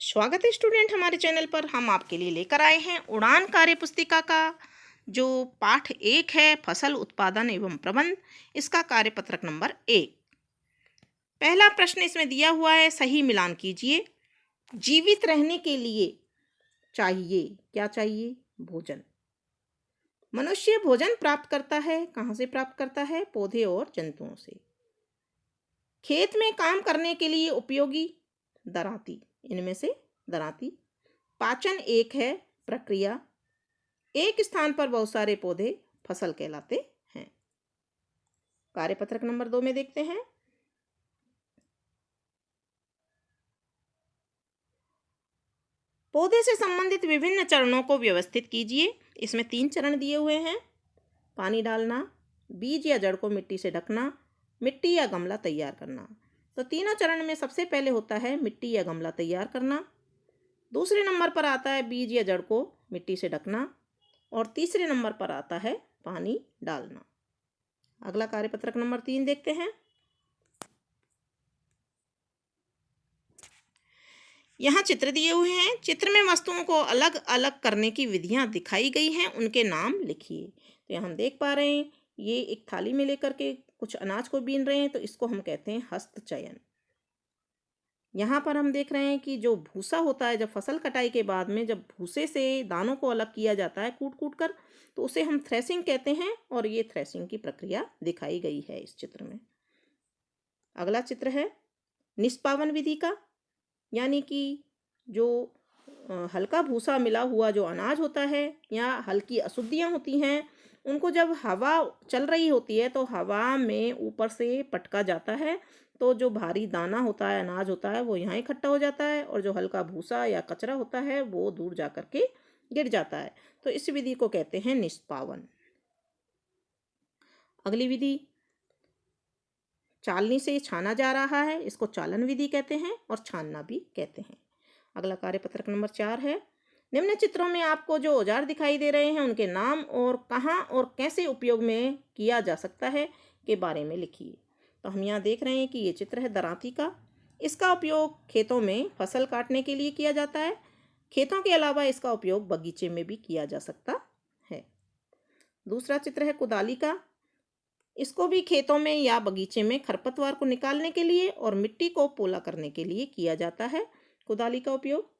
स्वागत है स्टूडेंट, हमारे चैनल पर हम आपके लिए लेकर आए हैं उड़ान कार्य पुस्तिका का जो पाठ 1 है, फसल उत्पादन एवं प्रबंध। इसका कार्यपत्रक नंबर 1। पहला प्रश्न इसमें दिया हुआ है, सही मिलान कीजिए। जीवित रहने के लिए चाहिए, क्या चाहिए? भोजन। मनुष्य भोजन प्राप्त करता है, कहाँ से प्राप्त करता है? पौधे और जंतुओं से। खेत में काम करने के लिए उपयोगी दरांती, इनमें से दरांती। पाचन एक है प्रक्रिया। एक स्थान पर बहुत सारे पौधे फसल कहलाते हैं। कार्यपत्रक नंबर 2 में देखते हैं, पौधे से संबंधित विभिन्न चरणों को व्यवस्थित कीजिए। इसमें 3 चरण दिए हुए हैं। पानी डालना, बीज या जड़ को मिट्टी से ढकना, मिट्टी या गमला तैयार करना। तो तीनों चरण में सबसे पहले होता है मिट्टी या गमला तैयार करना, दूसरे नंबर पर आता है बीज या जड़ को मिट्टी से ढकना, और तीसरे नंबर पर आता है पानी डालना। अगला कार्यपत्रक नंबर 3 देखते हैं। यहाँ चित्र दिए हुए हैं। चित्र में वस्तुओं को अलग अलग करने की विधियां दिखाई गई हैं, उनके नाम लिखिए। तो यहाँ हम देख पा रहे हैं, ये एक थाली में लेकर के कुछ अनाज को बीन रहे हैं, तो इसको हम कहते हैं हस्तचयन। यहाँ पर हम देख रहे हैं कि जो भूसा होता है, जब फसल कटाई के बाद में जब भूसे से दानों को अलग किया जाता है कूट कूट कर, तो उसे हम थ्रेसिंग कहते हैं, और ये थ्रेसिंग की प्रक्रिया दिखाई गई है इस चित्र में। अगला चित्र है निष्पावन विधि का, यानी कि जो हल्का भूसा मिला हुआ जो अनाज होता है या हल्की अशुद्धियाँ होती हैं, उनको जब हवा चल रही होती है तो हवा में ऊपर से पटका जाता है, तो जो भारी दाना होता है, अनाज होता है, वो यहाँ इकट्ठा हो जाता है, और जो हल्का भूसा या कचरा होता है वो दूर जा कर के गिर जाता है। तो इस विधि को कहते हैं निष्पावन। अगली विधि चालनी से छाना जा रहा है, इसको चालन विधि कहते हैं, और छानना भी कहते हैं। अगला कार्यपत्रक नंबर 4 है, निम्न चित्रों में आपको जो औजार दिखाई दे रहे हैं उनके नाम और कहाँ और कैसे उपयोग में किया जा सकता है के बारे में लिखिए। तो हम यहाँ देख रहे हैं कि ये चित्र है दरांती का। इसका उपयोग खेतों में फसल काटने के लिए किया जाता है। खेतों के अलावा इसका उपयोग बगीचे में भी किया जा सकता है। दूसरा चित्र है कुदाली का। इसको भी खेतों में या बगीचे में खरपतवार को निकालने के लिए और मिट्टी को पोला करने के लिए किया जाता है कुदाली का उपयोग।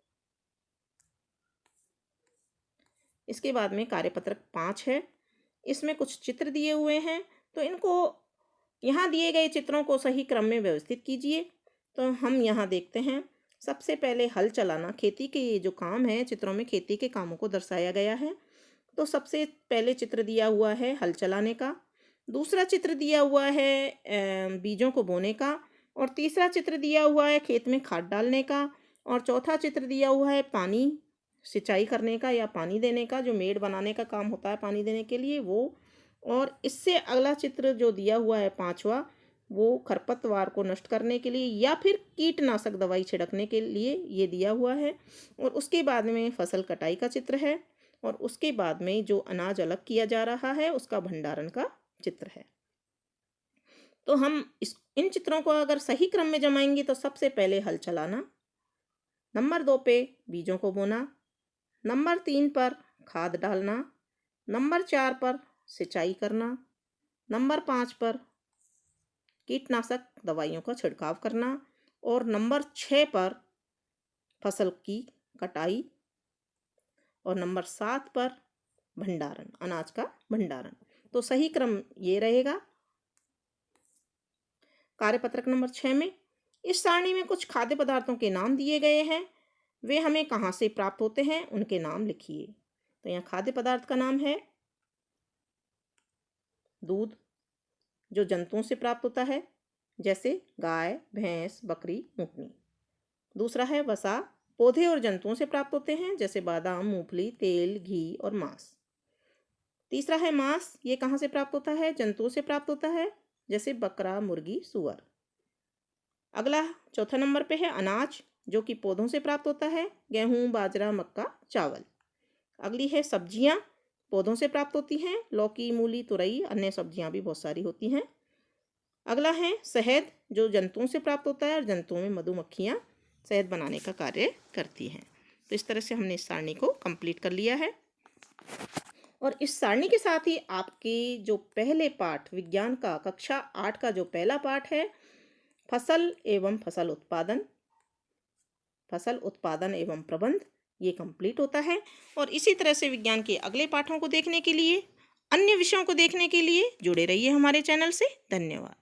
इसके बाद में कार्यपत्रक 5 है। इसमें कुछ चित्र दिए हुए हैं, तो इनको यहाँ दिए गए चित्रों को सही क्रम में व्यवस्थित कीजिए। तो हम यहाँ देखते हैं, सबसे पहले हल चलाना, खेती के ये जो काम है, चित्रों में खेती के कामों को दर्शाया गया है। तो सबसे पहले चित्र दिया हुआ है हल चलाने का, दूसरा चित्र दिया हुआ है बीजों को बोने का, और तीसरा चित्र दिया हुआ है खेत में खाद डालने का, और चौथा चित्र दिया हुआ है पानी सिंचाई करने का या पानी देने का, जो मेड़ बनाने का काम होता है पानी देने के लिए वो। और इससे अगला चित्र जो दिया हुआ है 5वां, वो खरपतवार को नष्ट करने के लिए या फिर कीटनाशक दवाई छिड़कने के लिए ये दिया हुआ है। और उसके बाद में फसल कटाई का चित्र है, और उसके बाद में जो अनाज अलग किया जा रहा है उसका भंडारण का चित्र है। तो हम इन चित्रों को अगर सही क्रम में जमाएंगे तो सबसे पहले हल चलाना, नंबर 2 पे बीजों को बोना, नंबर 3 पर खाद डालना, नंबर 4 पर सिंचाई करना, नंबर 5 पर कीटनाशक दवाइयों का छिड़काव करना, और नंबर 6 पर फसल की कटाई, और नंबर 7 पर भंडारण, अनाज का भंडारण। तो सही क्रम ये रहेगा। कार्यपत्रक नंबर 6 में इस सारणी में कुछ खाद्य पदार्थों के नाम दिए गए हैं, वे हमें कहाँ से प्राप्त होते हैं उनके नाम लिखिए। तो यहाँ खाद्य पदार्थ का नाम है दूध, जो जंतुओं से प्राप्त होता है, जैसे गाय, भैंस, बकरी, ऊँटनी। दूसरा है वसा, पौधे और जंतुओं से प्राप्त होते हैं, जैसे बादाम, मूंगफली, तेल, घी और मांस। तीसरा है मांस, ये कहाँ से प्राप्त होता है? जंतुओं से प्राप्त होता है, जैसे बकरा, मुर्गी, सुअर। अगला चौथा नंबर पे है अनाज, जो कि पौधों से प्राप्त होता है, गेहूं, बाजरा, मक्का, चावल। अगली है सब्जियां, पौधों से प्राप्त होती हैं, लौकी, मूली, तुरई, अन्य सब्जियां भी बहुत सारी होती हैं। अगला है शहद, जो जंतुओं से प्राप्त होता है, और जंतुओं में मधुमक्खियां शहद बनाने का कार्य करती हैं। तो इस तरह से हमने इस सारणी को कंप्लीट कर लिया है। और इस सारणी के साथ ही आपके जो पहले पाठ विज्ञान का कक्षा 8 का जो पहला पाठ है, फसल एवं फसल उत्पादन एवं प्रबंध, ये कंप्लीट होता है। और इसी तरह से विज्ञान के अगले पाठों को देखने के लिए, अन्य विषयों को देखने के लिए जुड़े रहिए हमारे चैनल से। धन्यवाद।